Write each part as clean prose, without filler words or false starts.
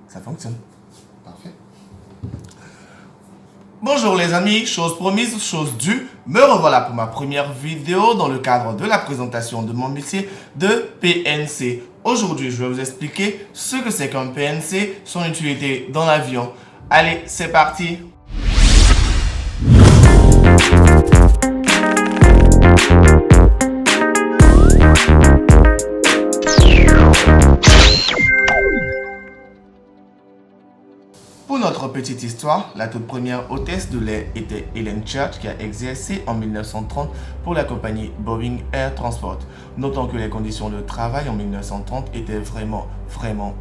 ça fonctionne. Parfait. Bonjour les amis, chose promise, chose due, me revoilà pour ma première vidéo dans le cadre de la présentation de mon métier de PNC. Aujourd'hui, je vais vous expliquer ce que c'est qu'un PNC, son utilité dans l'avion. Allez, c'est parti! Pour notre petite histoire, la toute première hôtesse de l'air était Helen Church qui a exercé en 1930 pour la compagnie Boeing Air Transport. Notons que les conditions de travail en 1930 étaient vraiment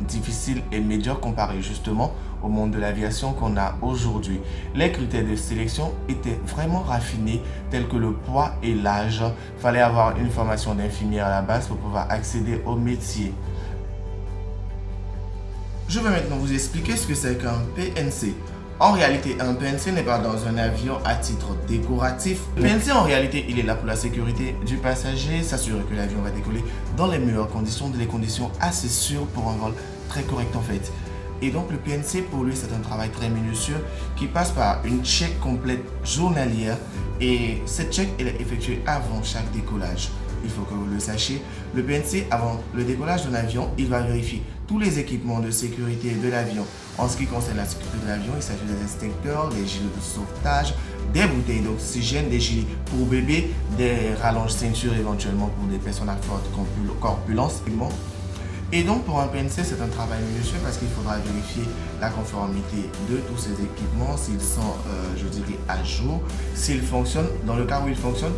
difficiles et médiocres comparées justement au monde de l'aviation qu'on a aujourd'hui. Les critères de sélection étaient vraiment raffinés tels que le poids et l'âge. Il fallait avoir une formation d'infirmière à la base pour pouvoir accéder au métier. Je vais maintenant vous expliquer ce que c'est qu'un PNC. En réalité, un PNC n'est pas dans un avion à titre décoratif. Le PNC, en réalité, il est là pour la sécurité du passager, s'assurer que l'avion va décoller dans les meilleures conditions, des conditions assez sûres pour un vol très correct en fait. Et donc le PNC, pour lui, c'est un travail très minutieux qui passe par une check complète journalière. Et cette check, elle est effectuée avant chaque décollage. Il faut que vous le sachiez. Le PNC, avant le décollage d'un avion, il va vérifier tous les équipements de sécurité de l'avion. En ce qui concerne la sécurité de l'avion, il s'agit des extincteurs, des gilets de sauvetage, des bouteilles d'oxygène, des gilets pour bébés, des rallonges ceintures éventuellement pour des personnes à forte corpulence. Et donc pour un PNC, c'est un travail minutieux parce qu'il faudra vérifier la conformité de tous ces équipements, s'ils sont, je dirais, à jour, s'ils fonctionnent. Dans le cas où ils fonctionnent,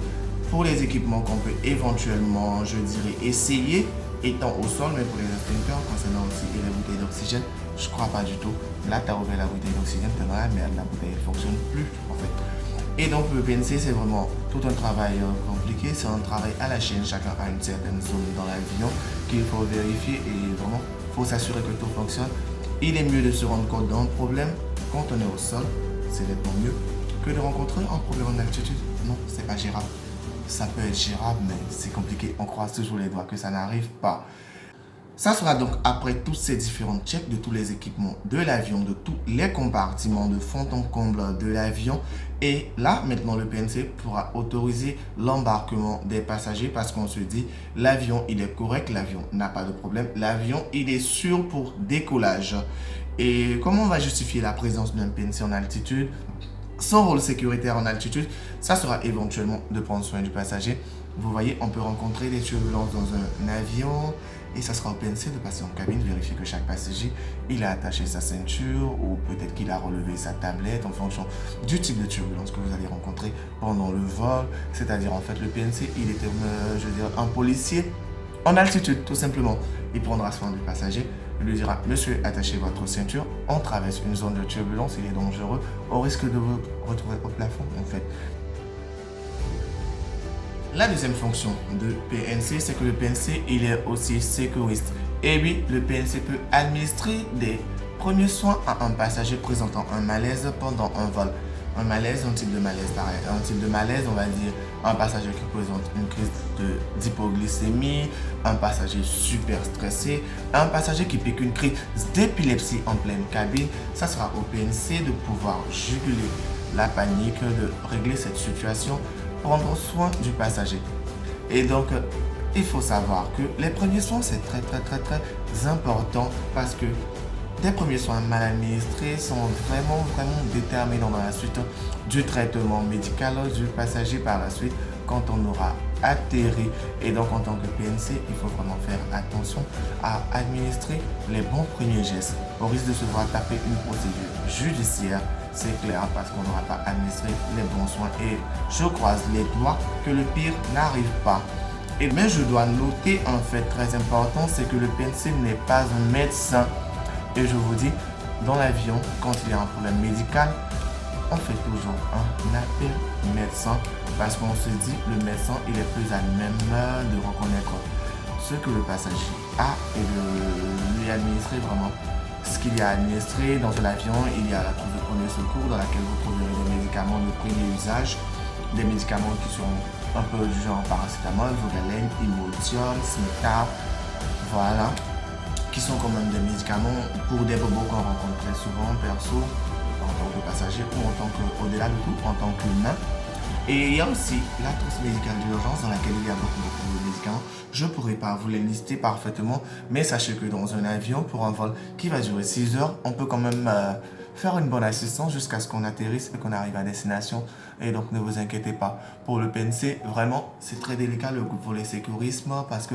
pour les équipements qu'on peut éventuellement, je dirais, essayer étant au sol, mais pour les extincteurs, concernant aussi les bouteilles d'oxygène, je ne crois pas du tout. Là, tu as ouvert la bouteille d'oxygène, tu es dans la merde, la bouteille ne fonctionne plus en fait. Et donc le PNC, c'est vraiment tout un travail compliqué, c'est un travail à la chaîne, chacun a une certaine zone dans l'avion qu'il faut vérifier et vraiment, il faut s'assurer que tout fonctionne. Il est mieux de se rendre compte d'un problème quand on est au sol, c'est nettement mieux que de rencontrer un problème en altitude. Non, c'est pas gérable. Ça peut être gérable, mais c'est compliqué. On croise toujours les doigts que ça n'arrive pas. Ça sera donc après tous ces différents checks de tous les équipements de l'avion, de tous les compartiments de fond en comble de l'avion. Et là, maintenant, le PNC pourra autoriser l'embarquement des passagers parce qu'on se dit, l'avion, il est correct, l'avion n'a pas de problème, l'avion, il est sûr pour décollage. Et comment on va justifier la présence d'un PNC en altitude ? Son rôle sécuritaire en altitude, ça sera éventuellement de prendre soin du passager. Vous voyez, on peut rencontrer des turbulences dans un avion et ça sera au PNC de passer en cabine, vérifier que chaque passager, il a attaché sa ceinture ou peut-être qu'il a relevé sa tablette en fonction du type de turbulence que vous allez rencontrer pendant le vol. C'est-à-dire, en fait, le PNC, il était, je veux dire, un policier en altitude, tout simplement. Il prendra soin du passager. Il lui dira, monsieur, attachez votre ceinture, on traverse une zone de turbulence, il est dangereux, au risque de vous retrouver au plafond en fait. La deuxième fonction de PNC, c'est que le PNC, il est aussi sécuriste. Et oui, le PNC peut administrer des premiers soins à un passager présentant un malaise pendant un vol. Un malaise, un type de malaise pareil. Un type de malaise, on va dire un passager qui présente une crise d'hypoglycémie, un passager super stressé, un passager qui pique une crise d'épilepsie en pleine cabine. Ça sera au PNC de pouvoir juguler la panique, de régler cette situation, prendre soin du passager. Et donc, il faut savoir que les premiers soins, c'est très important parce que des premiers soins mal administrés sont vraiment déterminants dans la suite du traitement médical du passager par la suite quand on aura atterri. Et donc en tant que PNC, il faut vraiment faire attention à administrer les bons premiers gestes. Au risque de se voir taper une procédure judiciaire, c'est clair, parce qu'on n'aura pas administré les bons soins. Et je croise les doigts que le pire n'arrive pas. Mais je dois noter un fait très important, c'est que le PNC n'est pas un médecin. Et je vous dis, dans l'avion, quand il y a un problème médical, on fait toujours un appel médecin parce qu'on se dit le médecin il est plus à même de reconnaître ce que le passager a et de lui administrer vraiment ce qu'il y a administré. Dans l'avion, il y a la trousse de premier secours dans laquelle vous trouverez des médicaments de premier usage, des médicaments qui sont un peu du genre paracétamol, Vogalène, Imodium, Smita, voilà, qui sont quand même des médicaments pour des bobos qu'on rencontre très souvent, perso, en tant que passager ou en tant qu'au-delà de tout, en tant qu'humain. Et il y a aussi la trousse médicale d'urgence dans laquelle il y a beaucoup de médicaments. Je ne pourrais pas vous les lister parfaitement, mais sachez que dans un avion, pour un vol qui va durer 6 heures, on peut quand même faire une bonne assistance jusqu'à ce qu'on atterrisse et qu'on arrive à destination. Et donc ne vous inquiétez pas. Pour le PNC, vraiment, c'est très délicat le volet sécurisme parce que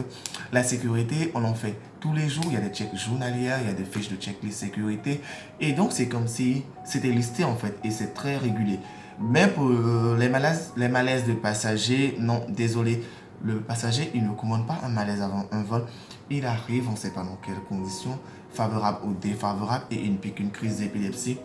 la sécurité, on en fait tous les jours. Il y a des checks journalières, il y a des fiches de checklist sécurité. Et donc c'est comme si c'était listé en fait et c'est très régulier. Mais pour les malaises de passagers, non, désolé. Le passager, il ne commande pas un malaise avant un vol. Il arrive, on ne sait pas dans quelles conditions, favorables ou défavorables, et il pique une crise d'épilepsie.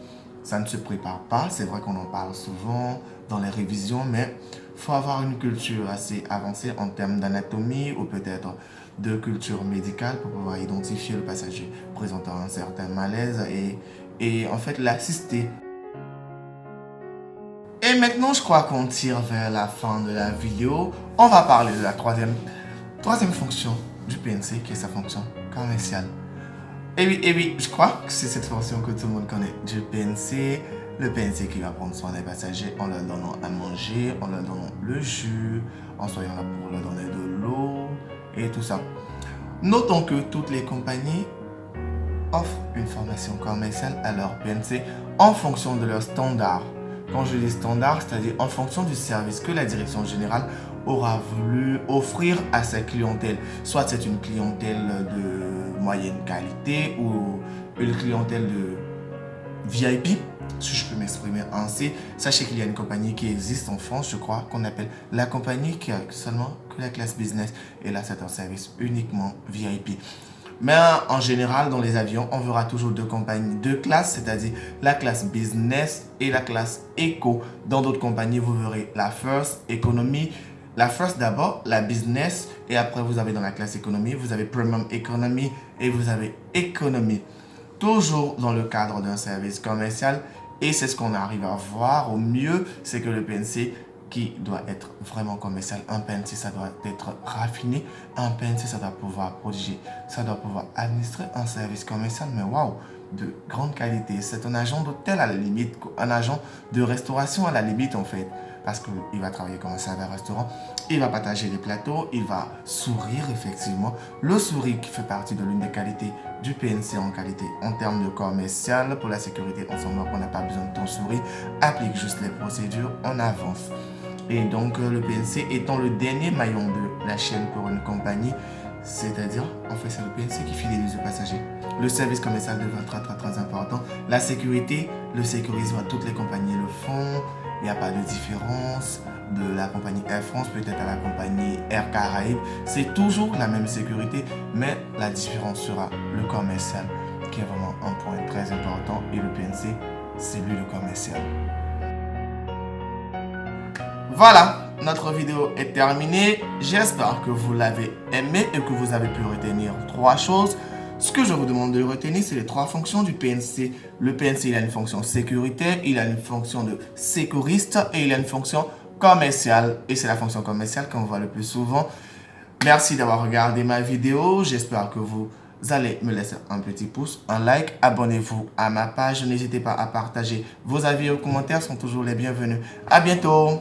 Ça ne se prépare pas. C'est vrai qu'on en parle souvent dans les révisions, mais il faut avoir une culture assez avancée en termes d'anatomie ou peut-être de culture médicale pour pouvoir identifier le passager présentant un certain malaise et en fait l'assister. Et maintenant, je crois qu'on tire vers la fin de la vidéo. On va parler de la troisième fonction du PNC, qui est sa fonction commerciale. Et oui, je crois que c'est cette fonction que tout le monde connaît du PNC. Le PNC qui va prendre soin des passagers en leur donnant à manger, en leur donnant le jus, en soyant là pour leur donner de l'eau et tout ça. Notons que toutes les compagnies offrent une formation commerciale à leur PNC en fonction de leurs standards. Quand je dis standard, c'est-à-dire en fonction du service que la direction générale aura voulu offrir à sa clientèle. Soit c'est une clientèle de moyenne qualité ou une clientèle de VIP, si je peux m'exprimer ainsi. Sachez qu'il y a une compagnie qui existe en France, je crois, qu'on appelle la compagnie qui a seulement que la classe business. Et là, c'est un service uniquement VIP. Mais en général, dans les avions, on verra toujours deux compagnies, deux classes, c'est-à-dire la classe business et la classe eco. Dans d'autres compagnies, vous verrez la first economy. La first d'abord, la business, et après vous avez dans la classe économie, vous avez premium economy et vous avez economy. Toujours dans le cadre d'un service commercial, et c'est ce qu'on arrive à voir au mieux, c'est que le PNC qui doit être vraiment commercial. Un PNC, ça doit être raffiné. Un PNC, ça doit pouvoir protéger. Ça doit pouvoir administrer un service commercial, mais waouh, de grande qualité. C'est un agent d'hôtel à la limite, un agent de restauration à la limite en fait. Parce qu'il va travailler comme un serveur restaurant, il va partager les plateaux, il va sourire effectivement. Le sourire qui fait partie de l'une des qualités du PNC en qualité en termes de commercial. Pour la sécurité, on s'en moque, on n'a pas besoin de ton sourire. Applique juste les procédures en avance. Et donc le PNC étant le dernier maillon de la chaîne pour une compagnie, c'est-à-dire en fait c'est le PNC qui fidélise le passager. Le service commercial devient très important. La sécurité, le sécurisme, toutes les compagnies le font. Il n'y a pas de différence de la compagnie Air France peut-être à la compagnie Air Caraïbes. C'est toujours la même sécurité, mais la différence sera le commercial qui est vraiment un point très important et le PNC, c'est lui le commercial. Voilà, notre vidéo est terminée. J'espère que vous l'avez aimé et que vous avez pu retenir 3 choses. Ce que je vous demande de retenir, c'est les 3 fonctions du PNC. Le PNC, il a une fonction sécuritaire, il a une fonction de sécuriste et il a une fonction commerciale. Et c'est la fonction commerciale qu'on voit le plus souvent. Merci d'avoir regardé ma vidéo. J'espère que vous allez me laisser un petit pouce, un like. Abonnez-vous à ma page. N'hésitez pas à partager vos avis et vos commentaires, sont toujours les bienvenus. À bientôt.